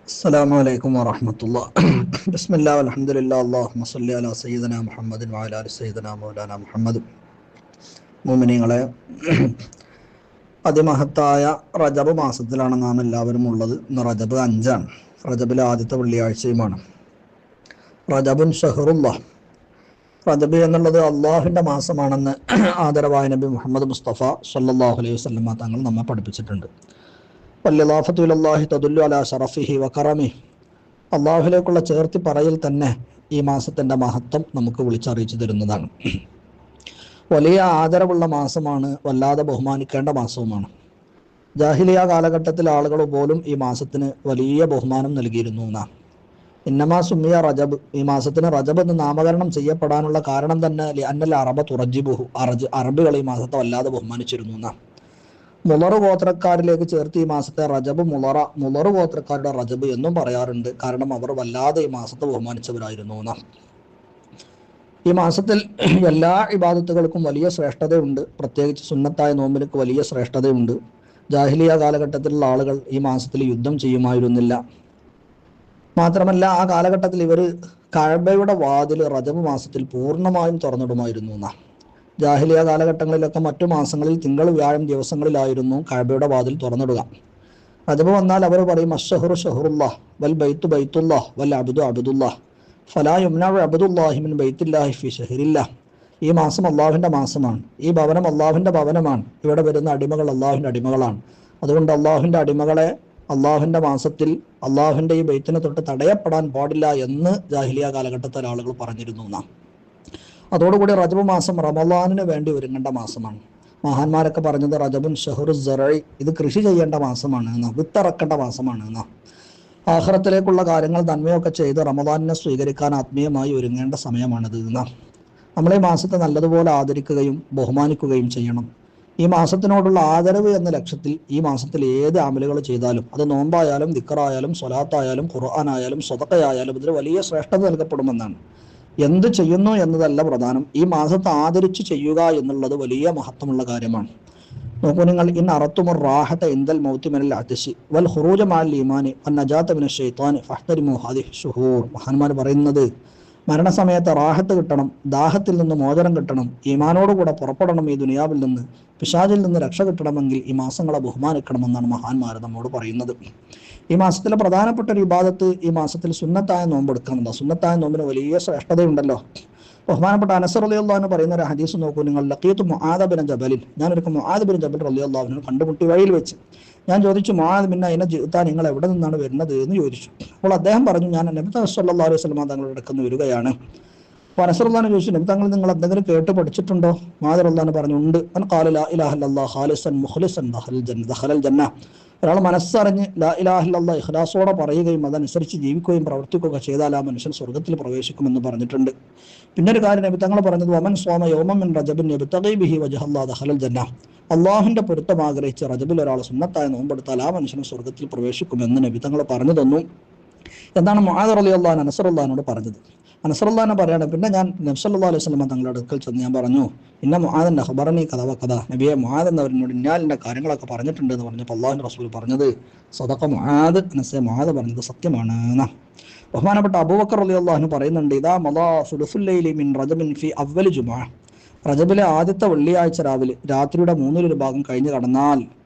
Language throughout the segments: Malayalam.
അസ്സലാമു അലൈക്കും വറഹ്മത്തുള്ളാഹി. ബിസ്മില്ലാഹി വൽഹംദുലില്ലാഹി അല്ലാഹുമ്മ സ്വല്ലി അലാ സയ്യിദിനാ മുഹമ്മദിൻ വഅലാ ആലി സയ്യിദിനാ മൗലാനാ മുഹമ്മദ്. മുഅ്മിനീങ്ങളെ, അതിമഹത്തായ റജബ് മാസത്തിലാണ് നാം എല്ലാവരും ഉള്ളത്. ഇന്ന് റജബ് 5 റജബിലെ ആദ്യത്തെ വെള്ളിയാഴ്ചയുമാണ്. റജബുൻ ഷഹറുല്ലാഹ്. റജബ് എന്നുള്ളത് അള്ളാഹുവിൻ്റെ മാസമാണെന്ന് ആദരവായ നബി മുഹമ്മദ് മുസ്തഫ സ്വല്ലല്ലാഹു അലൈഹി വസല്ലമ തങ്ങൾ നമ്മെ പഠിപ്പിച്ചിട്ടുണ്ട്. വല്ലിളാഫത്തു ഇലല്ലാഹി തദുല്ലു അലാ ശറഫിഹി വകറമിഹി. അള്ളാഹുലേക്കുള്ള ചേർത്തി പറയൽ തന്നെ ഈ മാസത്തിൻ്റെ മഹത്വം നമുക്ക് വിളിച്ചറിയിച്ചു തരുന്നതാണ്. വലിയ ആദരവുള്ള മാസമാണ്, വല്ലാതെ ബഹുമാനിക്കേണ്ട മാസവുമാണ്. ജാഹിലിയ കാലഘട്ടത്തിൽ ആളുകൾ പോലും ഈ മാസത്തിന് വലിയ ബഹുമാനം നൽകിയിരുന്നു എന്നാണ്. ഇന്നമാ സുമിയ റജബ്, ഈ മാസത്തിന് റജബ് എന്ന് നാമകരണം ചെയ്യപ്പെടാനുള്ള കാരണം തന്നെ അന്നൽ അറബ തുറജിബുഹു, അറബികൾ ഈ മാസത്തെ വല്ലാതെ ബഹുമാനിച്ചിരുന്നു എന്നാണ്. മുളറ് ഗോത്രക്കാരിലേക്ക് ചേർത്ത് ഈ മാസത്തെ റജബ് മുളറ് ഗോത്രക്കാരുടെ റജബ് എന്നും പറയാറുണ്ട്. കാരണം അവർ വല്ലാതെ ഈ മാസത്തെ ബഹുമാനിച്ചവരായിരുന്നു എന്നാണ്. ഈ മാസത്തിൽ എല്ലാ ഇബാദത്തുകൾക്കും വലിയ ശ്രേഷ്ഠതയുണ്ട്. പ്രത്യേകിച്ച് സുന്നത്തായ നോമ്പിനൊക്കെ വലിയ ശ്രേഷ്ഠതയുണ്ട്. ജാഹിലിയ കാലഘട്ടത്തിലുള്ള ആളുകൾ ഈ മാസത്തിൽ യുദ്ധം ചെയ്യുമായിരുന്നില്ല. മാത്രമല്ല, ആ കാലഘട്ടത്തിൽ ഇവർ കഅബയുടെ വാതിൽ റജബ് മാസത്തിൽ പൂർണ്ണമായും തുറന്നിടുമായിരുന്നു എന്നാണ്. ജാഹിലിയ കാലഘട്ടങ്ങളിലൊക്കെ മറ്റു മാസങ്ങളിൽ തിങ്കൾ വ്യാഴം ദിവസങ്ങളിലായിരുന്നു കഅബയുടെ വാതിൽ തുറന്നിടുക. റജബ് വന്നാൽ അവർ പറയും അഷ്ഹറു ഷഹറുല്ലാഹ് വൽ ബൈത്തു ബൈത്തുല്ലാഹ് വൽ അബ്ദു അബ്ദുല്ലാഹ് ഫലാ യുംനഉ അബ്ദുല്ലാഹി മിൻ ബൈത്തില്ലാഹി ഫി ഷഹരില്ലാഹ്. ഈ മാസം അള്ളാഹുവിൻ്റെ മാസമാണ്, ഈ ഭവനം അള്ളാഹുവിൻ്റെ ഭവനമാണ്, ഇവിടെ വരുന്ന അടിമകൾ അള്ളാഹുവിൻ്റെ അടിമകളാണ്. അതുകൊണ്ട് അള്ളാഹുവിൻ്റെ അടിമകളെ അള്ളാഹുവിൻ്റെ മാസത്തിൽ അള്ളാഹുവിൻ്റെ ഈ ബൈത്തിനെ തൊട്ട് തടയപ്പെടാൻ പാടില്ല എന്ന് ജാഹിലിയ കാലഘട്ടത്തിലെ ആളുകൾ പറഞ്ഞിരുന്നു എന്നാണ്. അതോടുകൂടി റജബ് മാസം റമളാനിന് വേണ്ടി ഒരുങ്ങേണ്ട മാസമാണ്. മഹാന്മാരൊക്കെ പറഞ്ഞത് റജബുൻ ഷഹറു സറഇ, ഇത് കൃഷി ചെയ്യേണ്ട മാസമാണ് എന്നാ, വിത്തിറക്കേണ്ട മാസമാണ് എന്നാ. ആഖിറത്തിലേക്കുള്ള കാര്യങ്ങൾ നന്മയൊക്കെ ചെയ്ത് റമളാനിനെ സ്വീകരിക്കാൻ ആത്മീയമായി ഒരുങ്ങേണ്ട സമയമാണിത് എന്നാ. നമ്മൾ ഈ മാസത്തെ നല്ലതുപോലെ ആദരിക്കുകയും ബഹുമാനിക്കുകയും ചെയ്യണം. ഈ മാസത്തിനോടുള്ള ആദരവ് എന്ന ലക്ഷ്യത്തിൽ ഈ മാസത്തിൽ ഏത് അമലുകൾ ചെയ്താലും, അത് നോമ്പായാലും ദിക്റായാലും സ്വലാത്തായാലും ഖുർആനായാലും സ്വതക്കയായാലും ഇതിന് വലിയ ശ്രേഷ്ഠത നൽകപ്പെടുമെന്നാണ്. എന്ത് ചെയ്യുന്നു എന്നതല്ല പ്രധാനം, ഈ മാസത്തെ ആദരിച്ച് ചെയ്യുക എന്നുള്ളത് വലിയ മഹത്വമുള്ള കാര്യമാണ്. നോക്കൂ നിങ്ങൾ, ഇൻ അറത്തുമുർ റാഹത ഇൻദൽ മൗതി മിനൽ അത്ശി വൽ ഖുറൂജ മഅൽ ഈമാനി വൻ നജാത മിനശ് ശൈത്വാനി ഫഹ്തരിമു ഹാദിഹി ശുഹൂർ. മഹാന്മാർ പറയുന്നത്, മരണസമയത്ത് റാഹത്ത് കിട്ടണം, ദാഹത്തിൽ നിന്ന് മോചനം കിട്ടണം, ഈമാനോടുകൂടെ പുറപ്പെടണം ഈ ദുനിയാവിൽ നിന്ന്, പിശാചിൽ നിന്ന് രക്ഷ കിട്ടണമെങ്കിൽ ഈ മാസങ്ങളെ ബഹുമാനിക്കണമെന്നാണ് മഹാന്മാർ നമ്മോട് പറയുന്നത്. ഈ മാസത്തിലെ പ്രധാനപ്പെട്ട ഒരു ഇബാദത്ത് ഈ മാസത്തിൽ സുന്നത്തായ നോമ്പെടുക്കുക. സുന്നത്തായ നോമ്പിന് വലിയ ശ്രേഷ്ഠതയുണ്ടല്ലോ. ബഹുമാനപ്പെട്ട അനസ് റളിയല്ലാഹു അൻഹു പറയുന്ന ഒരു ഹദീസ് നോക്കൂ നിങ്ങൾ. ലഖീതു മുആദ് ബിൻ ജബലിൻ, ഞാനൊരു മുആദ് ബിൻ ജബൽ റളിയല്ലാഹു അൻഹു കണ്ടുമുട്ടി വഴിയിൽ വെച്ച്. ഞാൻ ചോദിച്ചു, മുആദ് മിന്ന അയ്ന ജിഅ്ത, നിങ്ങൾ എവിടെ നിന്നാണ് വരുന്നത് എന്ന് ചോദിച്ചു. അപ്പോൾ അദ്ദേഹം പറഞ്ഞു, ഞാൻ നബി സല്ലല്ലാഹു അലൈഹി വസല്ലം തങ്ങളുടെ അടുക്കൽ നിന്ന് വരികയാണ്. അപ്പോൾ അനസ് റളിയല്ലാഹു അൻഹു ചോദിച്ചു, നബി തങ്ങൾ നിങ്ങൾ എന്തെങ്കിലും കേട്ട് പഠിച്ചിട്ടുണ്ടോ? മുആദ് റളിയല്ലാഹു അൻഹു പറഞ്ഞു, ഉണ്ട്. അൻ ഖാല ലാ ഇലാഹ ഇല്ലല്ലാഹ് ഖാലിസൻ മുഖ്ലിസൻ ദഖലൽ ജന്ന. ഒരാൾ മനസ്സറിഞ്ഞ് ലാ ഇലാഹ ഇല്ലല്ലാഹ് ഇഖ്ലാസോടെ പറയുകയും അതനുസരിച്ച് ജീവിക്കുകയും പ്രവർത്തിക്കുകയൊക്കെ ചെയ്താൽ ആ മനുഷ്യൻ സ്വർഗ്ഗത്തിൽ പ്രവേശിക്കുമെന്ന് പറഞ്ഞിട്ടുണ്ട്. പിന്നെ ഒരു കാര്യം നബി തങ്ങൾ പറഞ്ഞത്, വമൻ സ്വാമ യൗമൻ മിൻ റജബിൻ യബ്തഗി ബിഹി വജ്ഹല്ലാഹി ദഖലൽ ജന്ന. അള്ളാഹുവിൻ്റെ പൊരുത്തം ആഗ്രഹിച്ച് റജബിൽ ഒരാൾ സുന്നത്തായ നോമ്പെടുത്താൽ ആ മനുഷ്യന് സ്വർഗ്ഗത്തിൽ പ്രവേശിക്കുമെന്ന് നബി തങ്ങൾ പറഞ്ഞു തന്നു. എന്താണ് മുആദ് റളിയല്ലാഹു അൻഹു അനസ് റളിയല്ലാഹുവിനോട് പറഞ്ഞത്? അനസ് റളിയല്ലാഹു പറയാണ്, പിന്നെ ഞാൻ നബി സല്ലല്ലാഹു അലൈഹി വസല്ലം തങ്ങളുടെ അടുക്കൽ ചെന്ന് ഞാൻ പറഞ്ഞു, ഇന്ന മുആദൻ അഖ്ബറനി കദ വകദ, നബിയെ മുആദ് എന്നവരോട് ഇന്നാലിൻ്റെ കാര്യങ്ങളൊക്കെ പറഞ്ഞിട്ടുണ്ട് എന്ന് പറഞ്ഞപ്പോൾ അള്ളാഹുവിൻ്റെ റസൂൽ പറഞ്ഞത്, സദഖ മുആദ്, അനസേ മുആദ് പറഞ്ഞത് സത്യമാണ് എന്നാ. ബഹുമാനപ്പെട്ട അബൂബക്കർ റളിയല്ലാഹു അൻഹു പറയുന്നുണ്ട്, ഇദാ മദാ സുലുസുൽ ലൈലി മിൻ റജബിൻ ഫി അവ്വൽ ജുമുഅ, റജബിലെ ആദ്യത്തെ വെള്ളിയാഴ്ച രാവിലെ രാത്രിയുടെ 1/3 ഭാഗം കഴിഞ്ഞു കടന്നാൽ,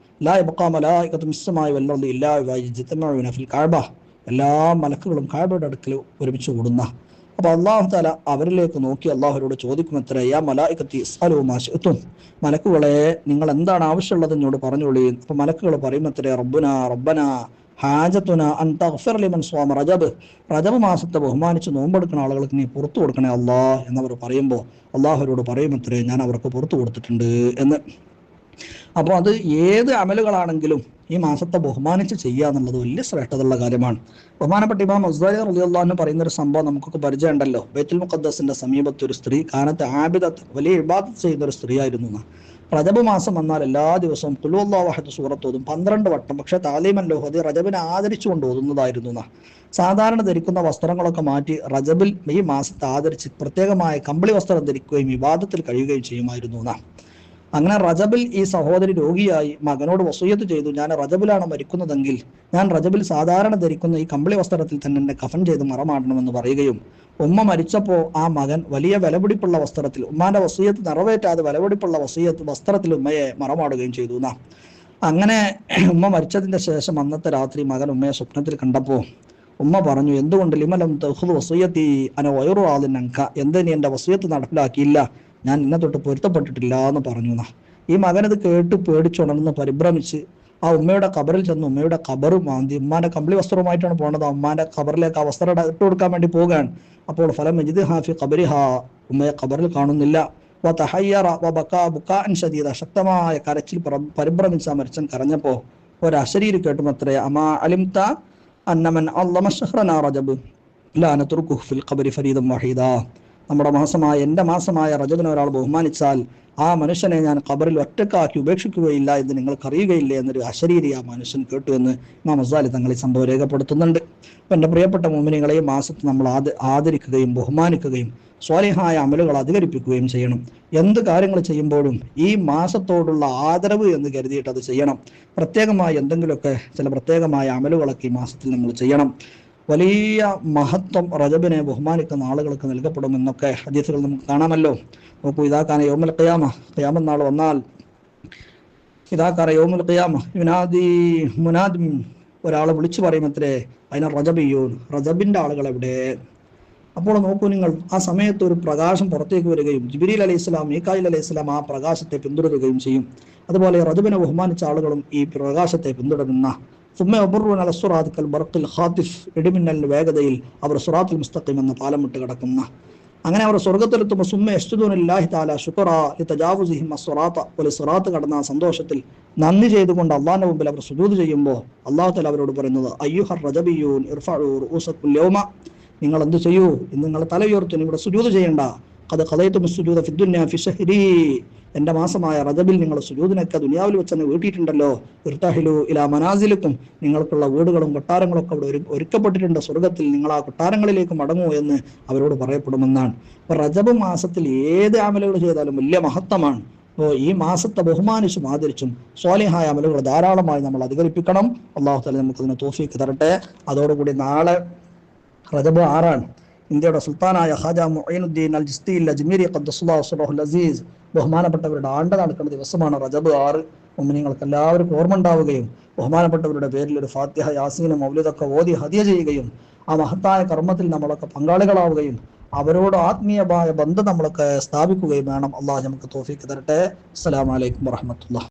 ലാ യബ്ഖാ മലായികത്തു മിസ്സമായി വല്ലർദി ഇല്ലാ യജ്തമഊന ഫിൽ കഅബ, എല്ലാ മലക്കുകളും കഅബയുടെ അടുക്കൽ ഒരുമിച്ച് കൂടുന്ന. അപ്പോൾ അല്ലാഹു തആല അവരിലേക്ക് നോക്കി അല്ലാഹുവോട് ചോദിക്കുമത്രേ, യാ മലായികത്തി ഇസ്അലൂ മാ ശിഅ്തും, മലക്കുകളെ നിങ്ങൾ എന്താണ് ആവശ്യമുള്ളത് എന്നോട് പറഞ്ഞോളൂ. അപ്പോൾ മലക്കുകൾ പറയുമത്രേ, റബ്ബന ഹാജത്തുന അൻ തഗ്ഫിർ ലിമൻ സ്വാമ റജബ്, റജബ് മാസത്തെ ബഹുമാനിച്ച് നോമ്പെടുക്കുന്ന ആളുകൾക്ക് നീ പുറത്തു കൊടുക്കണേ അല്ലാഹ് എന്നവർ പറയുമ്പോൾ അല്ലാഹുവോട് പറയുമത്രേ, ഞാൻ അവർക്ക് പുറത്തു കൊടുത്തിട്ടുണ്ട് എന്ന്. അപ്പോൾ അത് ഏത് അമലുകളാണെങ്കിലും ഈ മാസത്തെ ബഹുമാനിച്ച് ചെയ്യുക എന്നുള്ളത് വലിയ ശ്രേഷ്ഠതയുള്ള കാര്യമാണ്. ബഹുമാനപ്പെട്ട ഇമാം ഗസ്സാലി റളിയല്ലാഹു അൻഹു പറയുന്ന ഒരു സംഭവം നമുക്കൊക്കെ പരിചയമുണ്ടല്ലോ. ബൈത്തുൽ മുഖദ്ദസിന്റെ സമീപത്ത് ഒരു സ്ത്രീ കാനത്ത് ആബിദത്ത്, വലിയ ഇബാദത്ത് ചെയ്യുന്ന ഒരു സ്ത്രീ ആയിരുന്നു. റജബ് മാസം വന്നാൽ എല്ലാ ദിവസവും ഖുൽ ഹുവല്ലാഹു അഹദ് സൂറത്ത് ഓതും 12 വട്ടം. പക്ഷേ താലീമൻ ലഹു, അത് റജബിനെ ആദരിച്ചുകൊണ്ട് ഓതുന്നതായിരുന്നു. സാധാരണ ധരിക്കുന്ന വസ്ത്രങ്ങളൊക്കെ മാറ്റി റജബിൽ ഈ മാസത്തെ ആദരിച്ച് പ്രത്യേകമായ കമ്പിളി വസ്ത്രം ധരിക്കുകയും ഇബാദത്തിൽ കഴിയുകയും ചെയ്യുമായിരുന്നു. അങ്ങനെ റജബിൽ ഈ സഹോദരി രോഗിയായി മകനോട് വസൂയത്ത് ചെയ്തു, ഞാൻ റജബിലാണ് മരിക്കുന്നതെങ്കിൽ ഞാൻ റജബിൽ സാധാരണ ധരിക്കുന്ന ഈ കമ്പിളി വസ്ത്രത്തിൽ തന്നെ എന്നെ കഫൻ ചെയ്ത് മറമാടണമെന്ന് പറയുകയും ഉമ്മ മരിച്ചപ്പോൾ ആ മകൻ വലിയ വിലപിടിപ്പുള്ള വസ്ത്രത്തിൽ, ഉമ്മാന്റെ വസൂയത്ത് നിറവേറ്റാതെ വിലപിടിപ്പുള്ള വസ്ത്രത്തിൽ ഉമ്മയെ മറമാടുകയും ചെയ്തു എന്നാ. അങ്ങനെ ഉമ്മ മരിച്ചതിന്റെ ശേഷം അന്നത്തെ രാത്രി മകൻ ഉമ്മയെ സ്വപ്നത്തിൽ കണ്ടപ്പോൾ ഉമ്മ പറഞ്ഞു, എന്തുകൊണ്ട് ലിമലം തഹുദ് വസൂയത്തി അന വയറു ആദിനങ്ക, എന്ത് നീ എൻ്റെ വസൂയത്ത് നടപ്പിലാക്കിയില്ല, ഞാൻ ഇന്നെ തൊട്ട് പൊരുത്തപ്പെട്ടിട്ടില്ല എന്ന് പറഞ്ഞു എന്നാ. ഈ മകനത് കേട്ട് പേടിച്ചുണർന്ന് പരിഭ്രമിച്ച് ആ ഉമ്മയുടെ ഖബറിൽ ചെന്ന് ഉമ്മയുടെ ഖബർ മാന്തി, ഉമ്മാന്റെ കമ്പിളി വസ്ത്രവുമായിട്ടാണ് പോണത്, ഉമ്മാന്റെ ഖബറിലേക്ക് ആ വസ്ത്രം ഇട്ട് കൊടുക്കാൻ വേണ്ടി പോവുകയാണ്. അപ്പോൾ ഫലം മജിദ് ഹാഫി ഖബരിഹ, ഉമ്മയെ ഖബറിൽ കാണുന്നില്ല. ശക്തമായ കരച്ചിൽ പരിഭ്രമിച്ച മരിച്ചൻ കരഞ്ഞപ്പോ ഒരശരീരി കേട്ടുമത്രേ, അമാ അലിംത അന്നമൻ അള്ളമ ശഹ്റനാ റജബ് ലാ നത്രുകുഹു ഫിൽ ഖബരി ഫരീദൻ വഹീദാ, നമ്മുടെ മാസമായ എൻ്റെ മാസമായ റജബിനെ ഒരാൾ ബഹുമാനിച്ചാൽ ആ മനുഷ്യനെ ഞാൻ ഖബറിൽ ഒറ്റക്കാക്കി ഉപേക്ഷിക്കുകയില്ല എന്ന് നിങ്ങൾക്ക് അറിയുകയില്ലേ എന്നൊരു അശരീരി ആ മനുഷ്യൻ കേട്ടു എന്ന് ഇമാം ഗസാലി തങ്ങൾ ഈ സംഭവം രേഖപ്പെടുത്തുന്നുണ്ട്. അപ്പം എൻ്റെ പ്രിയപ്പെട്ട മുഅ്മിനീങ്ങളെ, ഈ മാസത്തെ നമ്മൾ ആദരിക്കുകയും ബഹുമാനിക്കുകയും സ്വാലിഹായ അമലുകൾ അധികരിപ്പിക്കുകയും ചെയ്യണം. എന്ത് കാര്യങ്ങൾ ചെയ്യുമ്പോഴും ഈ മാസത്തോടുള്ള ആദരവ് എന്ന് കരുതിയിട്ട് അത് ചെയ്യണം. പ്രത്യേകമായി എന്തെങ്കിലുമൊക്കെ ചില പ്രത്യേകമായ അമലുകളൊക്കെ ഈ മാസത്തിൽ നമ്മൾ ചെയ്യണം. വലിയ മഹത്വം റജബിനെ ബഹുമാനിക്കുന്ന ആളുകൾക്ക് നൽകപ്പെടുമെന്നൊക്കെ ഹദീസുകൾ നമുക്ക് കാണാമല്ലോ. നോക്കൂ, ഇതാക്കാന യൗമുൽ ഖിയാമ, ഖിയാമത്ത് നാൾ വന്നാൽ ഇതാക്കാന യൗമുൽ ഖിയാമ മുനാദി, ഒരാളെ വിളിച്ചു പറയുമത്രേ, അതിന് റജബിയൂൻ, റജബിന്റെ ആളുകൾ എവിടെ? അപ്പോൾ നോക്കൂ നിങ്ങൾ, ആ സമയത്ത് ഒരു പ്രകാശം പുറത്തേക്ക് വരികയും ജിബ്രീൽ അലൈഹി സ്വലാം, മീകായിൽ അലൈഹി സ്വലാം ആ പ്രകാശത്തെ പിന്തുടരുകയും ചെയ്യും. അതുപോലെ റജബിനെ ബഹുമാനിച്ച ആളുകളും ഈ പ്രകാശത്തെ പിന്തുടരുന്ന ഇടിമിന്നലിന്റെ വേഗതയിൽ അവർ സുറാത്തുൽ മുസ്തഖീം എന്ന പാലം വിട്ട് കിടക്കുന്ന, അങ്ങനെ അവർ സ്വർഗത്തിലെത്തുമ്പോൾ കടന്ന സന്തോഷത്തിൽ നന്ദി ചെയ്തുകൊണ്ട് അള്ളാഹിന്റെ മുമ്പിൽ അവർ സുജൂദ് ചെയ്യുമ്പോൾ അള്ളാഹു തആല അവരോട് പറയുന്നത്, അയ്യുഹർ റജബിയൂൻ ഇർഫഉ റൂസകുൽ യൗമ, നിങ്ങൾ എന്ത് ചെയ്യൂ, ഇന്ന് നിങ്ങൾ തല ഉയർത്തും, ഇവിടെ സുജൂദ് ചെയ്യണ്ട. ഖദ് ഖദൈതും സുജൂദ ഫി ദുനിയ ഫി ശഹ്രി, എൻ്റെ മാസമായ റജബിൽ നിങ്ങൾ സുജൂദിനൊക്കെ ദുനിയാവിൽ വെച്ചെന്ന് വീട്ടിയിട്ടുണ്ടല്ലോ. ഇർതഹിലു ഇലാ മനാസിലിക്കും, നിങ്ങൾക്കുള്ള വീടുകളും കൊട്ടാരങ്ങളൊക്കെ അവിടെ ഒരുക്കപ്പെട്ടിട്ടുണ്ട് സ്വർഗത്തിൽ, നിങ്ങൾ ആ കൊട്ടാരങ്ങളിലേക്ക് മടങ്ങൂ എന്ന് അവരോട് പറയപ്പെടുമെന്നാണ്. അപ്പൊ റജബ് മാസത്തിൽ ഏത് അമലുകൾ ചെയ്താലും വലിയ മഹത്വമാണ്. അപ്പോൾ ഈ മാസത്തെ ബഹുമാനിച്ചും ആദരിച്ചും സ്വാലിഹായ അമലുകൾ ധാരാളമായി നമ്മൾ അധികരിപ്പിക്കണം. അല്ലാഹു തആല നമുക്കതിന് തൗഫീഖ് തരട്ടെ. അതോടുകൂടി നാളെ റജബ് 6 ഇന്ത്യയുടെ സുൽത്താനായ ഖാജ മുഈനുദ്ദീൻ അൽ ജിസ്തി അൽ അജ്മീരി ഖദ്ദസുല്ലാഹു സിറഹുൽ അസീസ് ബഹുമാനപ്പെട്ടവരുടെ ആണ്ട് നടക്കുന്ന ദിവസമാണ് റജബ് 6. മുഅ്മിനീങ്ങൾക്ക് എല്ലാവർക്കും ഓർമ്മ ഉണ്ടാവുകയും ബഹുമാനപ്പെട്ടവരുടെ പേരിൽ ഒരു ഫാത്തിഹ, യാസീൻ, മൗലിദൊക്കെ ഓതി ഹദിയ ചെയ്യുകയും ആ മഹത്തായ കർമ്മത്തിൽ നമ്മളൊക്കെ പങ്കാളികളാവുകയും അവരോട് ആത്മീയമായ ബന്ധം നമ്മളൊക്കെ സ്ഥാപിക്കുകയും വേണം. അള്ളാഹു നമുക്ക് തൗഫീഖ് തരട്ടെ. അസ്സലാമു അലൈക്കും വറഹ്മത്തുള്ളാഹി.